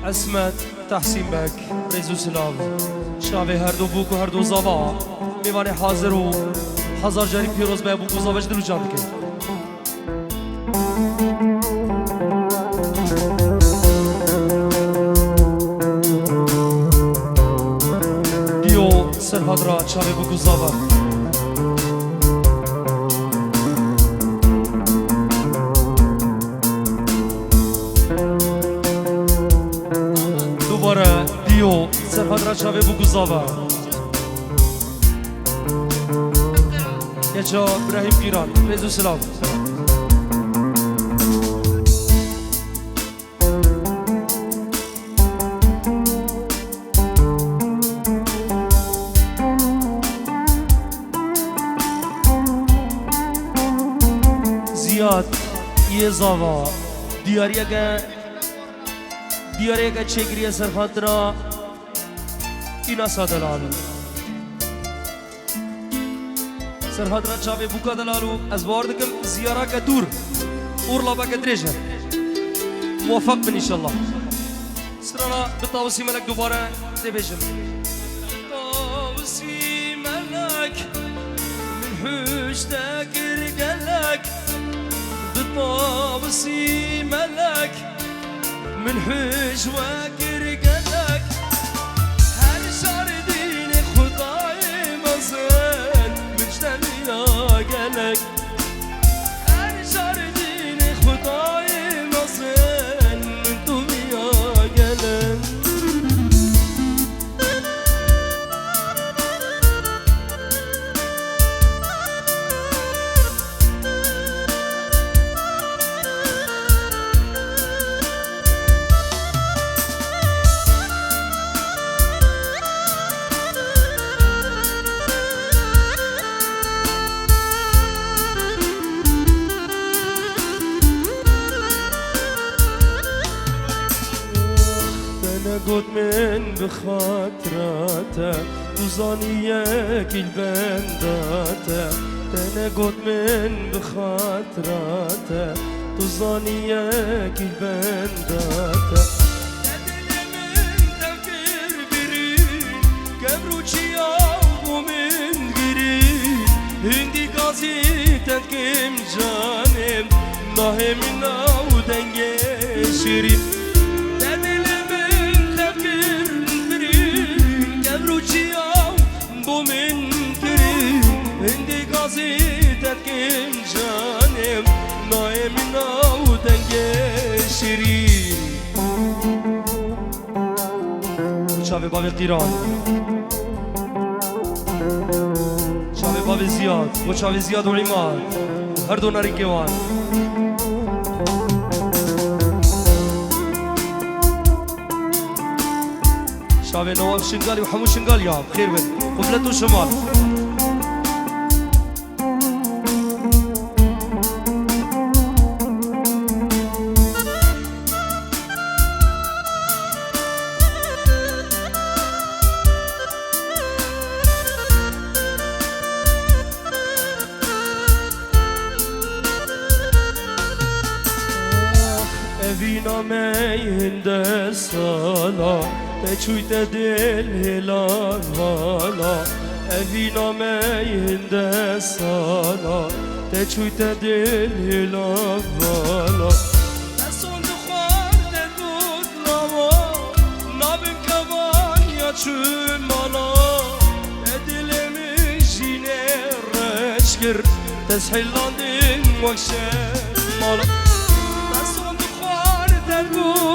اسمت تحسین بک ریزو سلاو شاوه هر دو بوک و هر دو زاوا میوان حاضر و هزار جاری پیروز به بوک و زاواج دلو جان که دیو سرهاد را چاوه بوک و زاوا دیو سرهاد را چاوه بگو زاوا یچا ابراهیم پیران ریزو سلام زیاد یه زاوا دیاره که چگریه سرخات را اینا سادلالو سرخات را چاوه بوکا دلالو از باردکم زیاره که دور اورلا که دریجه موفق بن انشالله سرانا بتاوسی ملک دوباره دبیجم بتاوسی ملک من حشتك رجلك بتاوسی ملک من حجوك رجلك هل شاردين خداي مزال مجتمعنا قلق هل شاردين خداي مزال من دنيا قلق قد من بخاطرته وظنيك البنداته أنا قد من بخاطرته وظنيك البنداته تدل من تفكير برين كبروتشي ومن قرين هندي قاسيتك كم جانب ناهمنا ودنجي شرين من كريم هندي قصيدة كم جانب نايمنا ودنجي شيرين شافي بابي قيران شافي بابي زياد وشافي زياد وعماد هردو نارين كيوان شافي نواف شنقالي وحمو شنقالي يا بخير بن قبلته شمال evina meyhinde sala Teçüyte dil hilal hala Evina meyhinde sala Teçüyte dil hilal hala Deson dukhar de dutlama Nabim kavan ya çümala Edilemin jine reşkir Teshillandim vakşem mala Deson dukhar de dutlama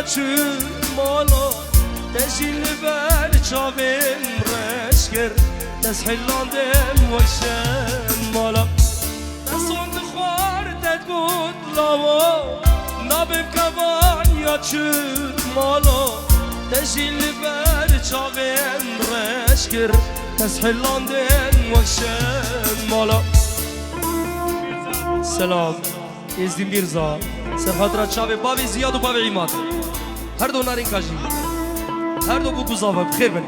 چمالا تشیل بر چاویم رشگر تسحیلاندم وشم مالا دستون خوار تدگود لاوا نبیم کوان یا چمالا تشیل بر چاویم رشگر تسحیلاندم وشم مالا سلام ازدی میرزا سرخاطر چاوه بابی زیاد و بابی عماد هر دو نارین کاجی هر دو بوکو زاوا بخیر بن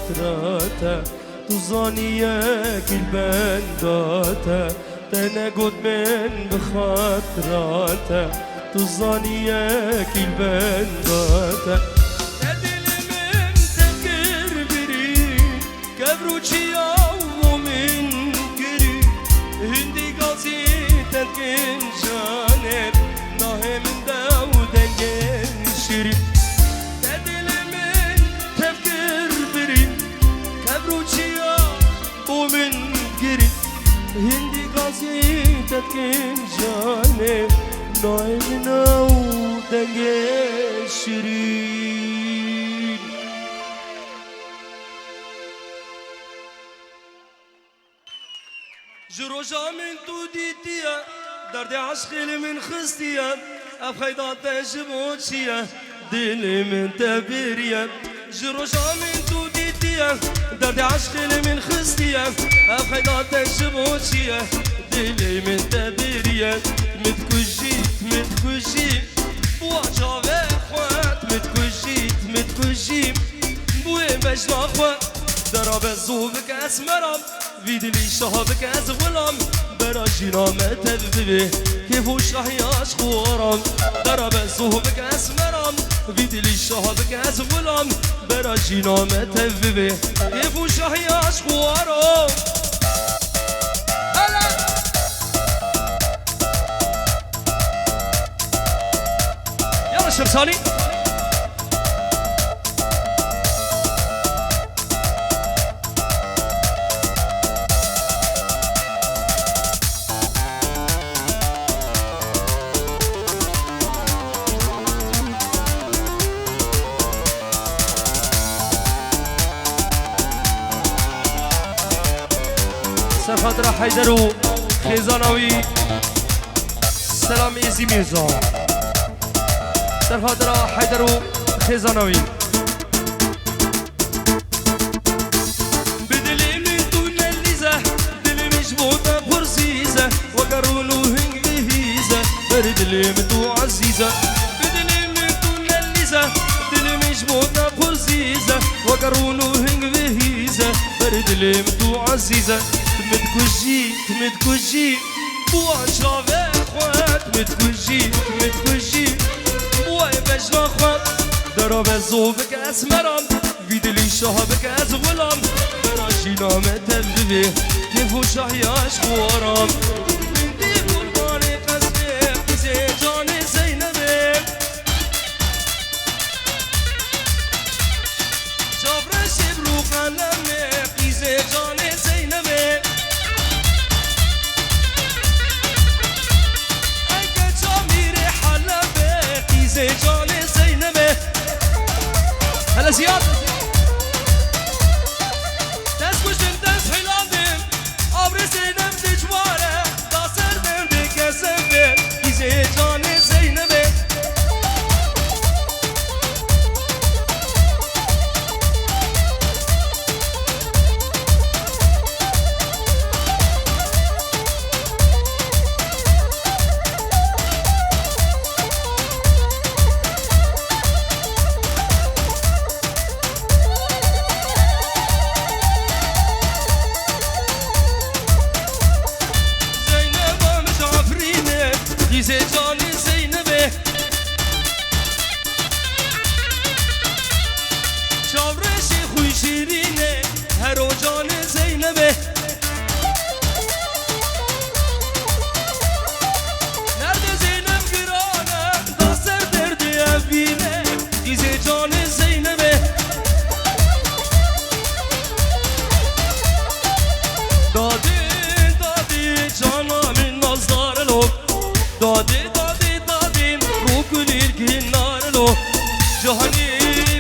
خاطراته تو زانیه کل بنداته تنقود من بخاطراته تو زانیه کل بنداته دل من تفكر بری كبرو چیا ومن گری هندی قاضی تنکن جانب ناه من دو دنگن شری دل من تفكر بری كبرو چیا ومن گری هندي قاسي تكين جاني نايمنا ودنجي شيرين جروجا من توديتيا درد عشقي من خستيا أفخيضات جبوتشيا دلي من تبيريا جروجا من توديتيا درد عشقي من خستيا أفخيضات جبوتشيا دلي من تبيريا متكوجيت بواجه خوات متكوجيت بوي بجنا خوات دراب الزوبك اسمرام فيدلي شهبك ازغلام براجينا ما تذبه كيف وش راح يشخورام دراب الزوبك اسمرام فيدلي شهبك ازغلام براجينا ما تذبه كيف وش راح يشخورام يلا شمساني سرخاطر حيدرو خيزانوي سلام ايزي ميرزا سرخاطر حيدرو خيزانوي بدلي من دون الليزة دلي مجبوطة برزيزة وقرونو هنج بهيزة بردلي من دو عزيزة بدلي من دون الليزة دلي مجبوطة برزيزة وقرونو هنج بهيزة بردلي من دو عزيزة متكوجيت بوان شافه خوات متكوجيت بوان بجنا خوات دراب الزوبك اسمرام فيدلي شهبك ازغلام براجينا متببه كيفو شهياش خوارام من دي قرباني قسمي قزي جاني زينبي شابر شبرو قلمي قزي جاني زينبي جاني زينبي هلا زياد دست کشتم دست حلاندم آبر زینم دجواره داستردم بکسم به ایزه جاني زينبي ایزه جاني زينبي شاورشي خوي شيرينه هرو جاني زينبي nerede Zeynep girane daster derdi evine ایزه جاني زينبي دادی جانا من نازدار لو دادی رو کنیر کنار لو جهانی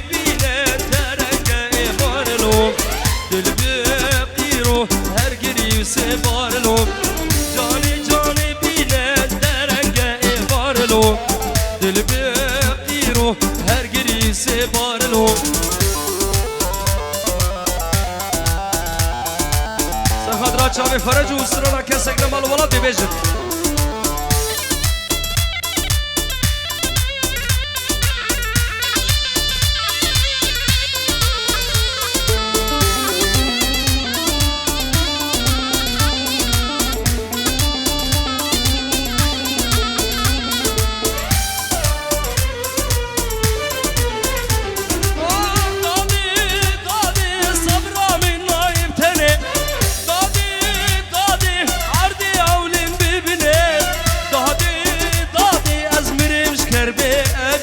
بینه ترنگه بار لو دل بقیرو هر گری سه بار لو جانی بینه ترنگه بار لو دل بقیرو هر گری سه بار لو سخدرات شامي فرج وسرنا كسك نمال ولاد بيجت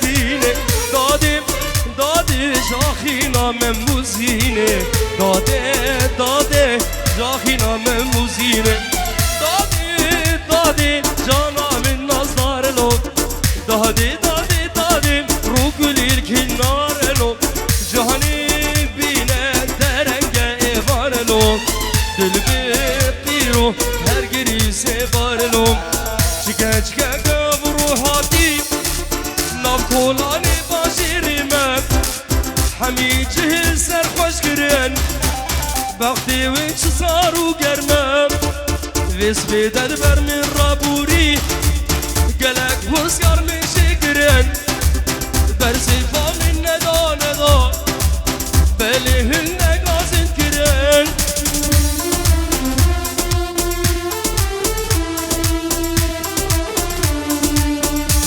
بینه داده داده جاخینا مموزینه داده جاخینا مموزینه داده جانا من نظر لو داده رو گلیل کنار لو جهانی بینه درنگ ایوان لو دل بیرو هر گری سبار لو چکه گبرو هاتی ناف کولانی باشیری من همی جهل سر خوش کرن وقتی ویچ سارو گرمم ویس بیدد بر من رابوری گلک وزگار من شکرن برسی فامن ندا بلی هل نگازن کرن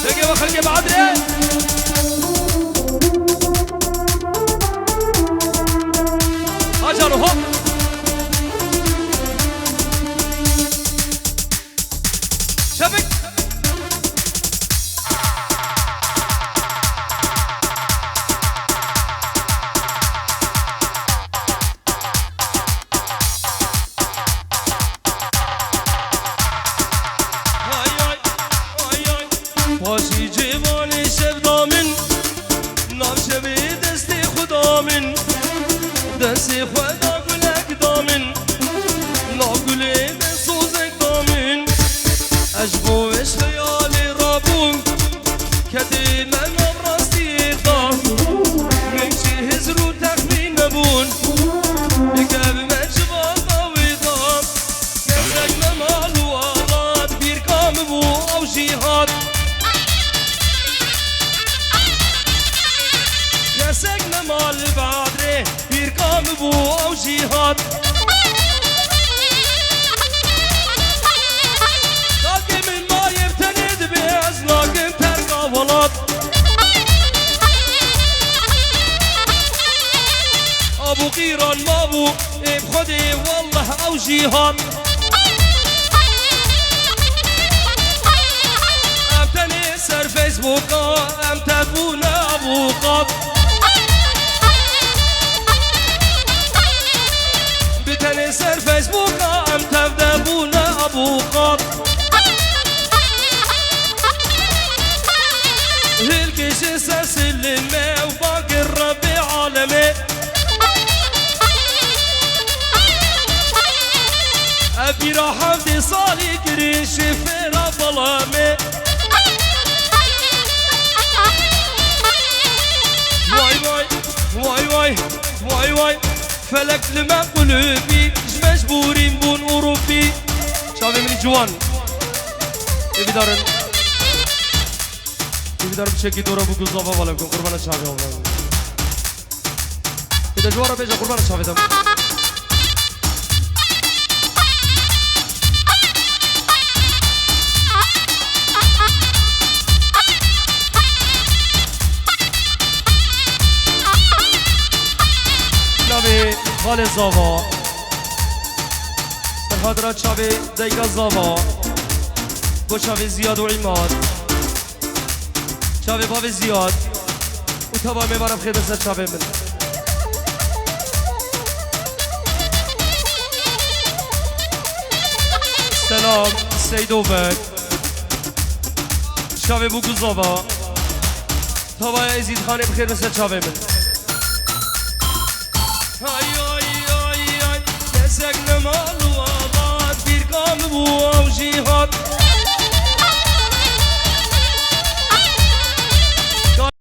دقیقه خلقه بعدره هاجروا هوب شبك باشی جوانی شب دامن نام شبی دستی خدا من دستی خدا گلک دامن ناگلی بسوزک دامن اجبو اش خیالی رابون کدی من راستی دام من چی هزرو تخمین نبون بگب من شباب ویدام کسک نمالو آلات بیر کام بو او جیهاد کسک نمال بعدره بیر کام بو او جیهاد ابو قيران مابو بخدي والله او جيهاد امتني سر فيسبوك امتبونا ابو قاب بتني سر فيسبوك امتبونا ابو قاب هلكش سلمي وباقي الربي عالمي ابي راح افدي صالي كرين شفيرة ظلامي واي فلك لما قلوبي مجبورين بون اوروبي شافي من جوان يبدارن بشكل دورة بو قصافة ولا بكم قربان الشافي والله إذا جوارة بيجا قربان الشافي دم نبي خالي الزافا سرحادرات شافي ديك الزافا بو شافي زياد وعماد شافي بابي زياد وطبعا مبارا بخير بسر شافي من سلام سيدوبك شافي بو قزافا طبعا يزيد خاني بخير بسر شافي من هاي كسك نمال واباد بير قام بو او جيهاد